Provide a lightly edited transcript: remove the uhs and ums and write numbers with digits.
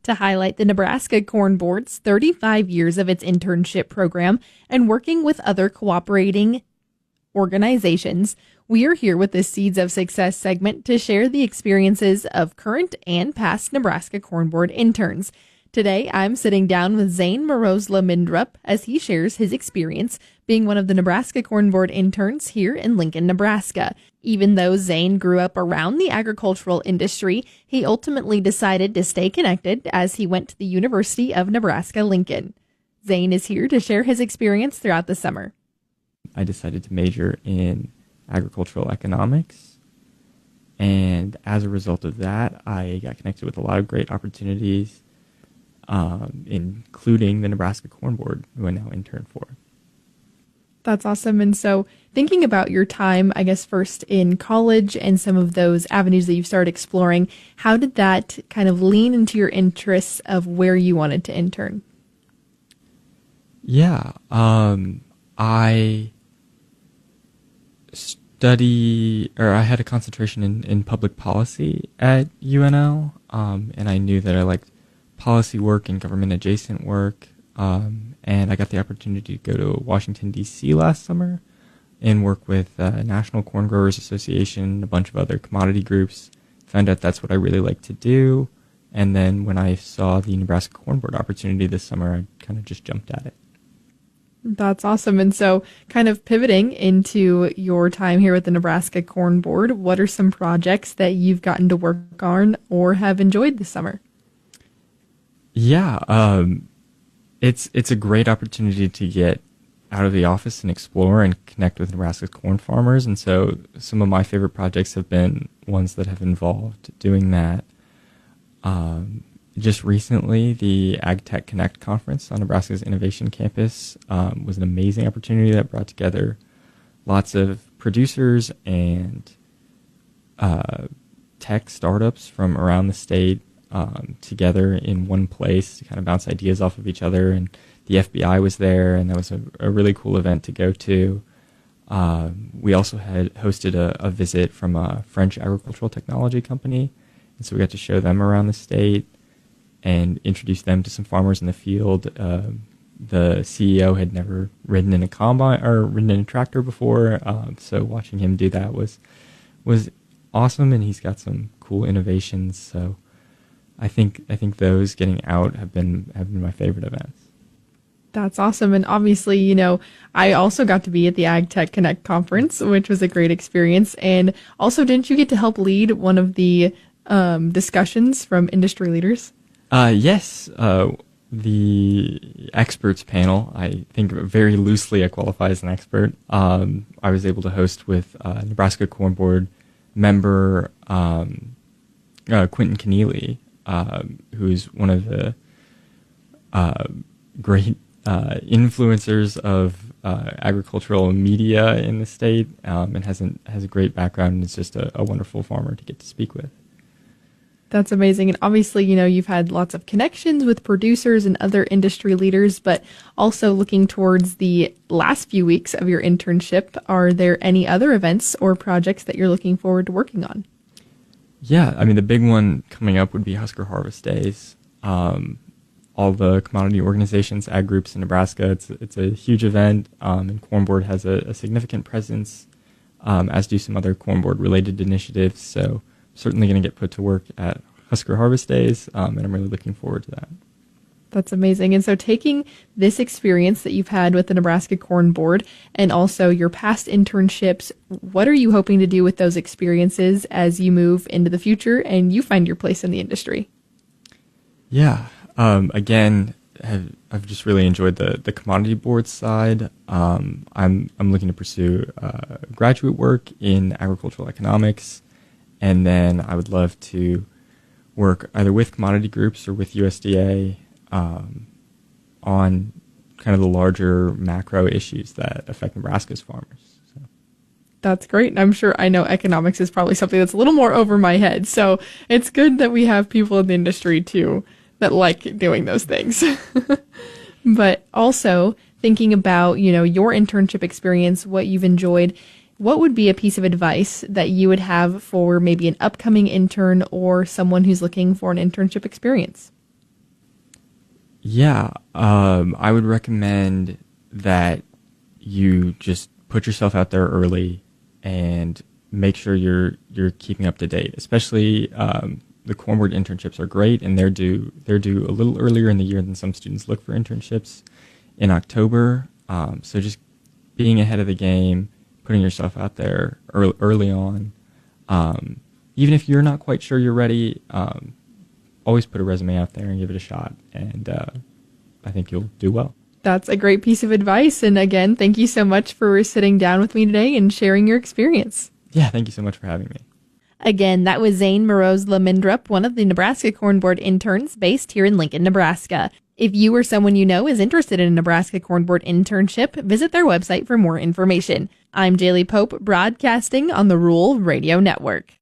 To highlight the Nebraska Corn Board's 35 years of its internship program and working with other cooperating organizations, we are here with the Seeds of Success segment to share the experiences of current and past Nebraska Corn Board interns. Today, I'm sitting down with Zane Mrozla-Mindrup as he shares his experience being one of the Nebraska Corn Board interns here in Lincoln, Nebraska. Even though Zane grew up around the agricultural industry, he ultimately decided to stay connected as he went to the University of Nebraska-Lincoln. Zane is here to share his experience throughout the summer. I decided to major in agricultural economics, and as a result of that, I got connected with a lot of great opportunities, including the Nebraska Corn Board, who I now intern for. That's awesome. And so thinking about your time, I guess, first in college and some of those avenues that you've started exploring, how did that kind of lean into your interests of where you wanted to intern? Yeah, I had a concentration in public policy at UNL, and I knew that I liked policy work and government adjacent work, and I got the opportunity to go to Washington, D.C. last summer and work with National Corn Growers Association, a bunch of other commodity groups. Found out that's what I really like to do, and then when I saw the Nebraska Corn Board opportunity this summer, I kind of just jumped at it. That's awesome. And so kind of pivoting into your time here with the Nebraska Corn Board, what are some projects that you've gotten to work on or have enjoyed this summer? Yeah, it's a great opportunity to get out of the office and explore and connect with Nebraska's corn farmers. And so some of my favorite projects have been ones that have involved doing that. Just recently, the AgTech Connect conference on Nebraska's Innovation Campus was an amazing opportunity that brought together lots of producers and tech startups from around the state together in one place to kind of bounce ideas off of each other. And the FBI was there, and that was a really cool event to go to. We also had hosted a visit from a French agricultural technology company, and so we got to show them around the state and introduce them to some farmers in the field. The CEO had never ridden in a combine or ridden in a tractor before, so watching him do that was awesome, and he's got some cool innovations. So I think those getting out have been my favorite events. That's awesome. And obviously, I also got to be at the AgTech Connect conference, which was a great experience. And also, didn't you get to help lead one of the discussions from industry leaders? Yes, the experts panel, I think very loosely I qualify as an expert. I was able to host with Nebraska Corn Board member Quentin Keneally, who's one of the great influencers of agricultural media in the state, and has a great background and is just a wonderful farmer to get to speak with. That's amazing. And obviously, you've had lots of connections with producers and other industry leaders, but also looking towards the last few weeks of your internship, are there any other events or projects that you're looking forward to working on? Yeah, I mean, the big one coming up would be Husker Harvest Days. All the commodity organizations, ag groups in Nebraska, it's a huge event, and Corn Board has a significant presence, as do some other Corn Board related initiatives. So certainly going to get put to work at Husker Harvest Days, and I'm really looking forward to that. That's amazing. And so taking this experience that you've had with the Nebraska Corn Board and also your past internships, what are you hoping to do with those experiences as you move into the future and you find your place in the industry? Yeah. Again, I've just really enjoyed the commodity board side. I'm looking to pursue graduate work in agricultural economics, and then I would love to work either with commodity groups or with USDA on kind of the larger macro issues that affect Nebraska's farmers. So. That's great. I'm sure I know economics is probably something that's a little more over my head. So it's good that we have people in the industry too that like doing those things. But also thinking about, your internship experience, what you've enjoyed, what would be a piece of advice that you would have for maybe an upcoming intern or someone who's looking for an internship experience? Yeah, I would recommend that you just put yourself out there early and make sure you're keeping up to date. Especially the Corn Board internships are great, and they're due a little earlier in the year than some students look for internships in October. So just being ahead of the game, putting yourself out there early on. Even if you're not quite sure you're ready, always put a resume out there and give it a shot, and I think you'll do well. That's a great piece of advice. And again, thank you so much for sitting down with me today and sharing your experience. Yeah, thank you so much for having me. Again, that was Zane Mrozla-Mindrup, one of the Nebraska Corn Board interns based here in Lincoln, Nebraska. If you or someone you know is interested in a Nebraska Corn Board internship, visit their website for more information. I'm Jaylee Pope, broadcasting on the Rural Radio Network.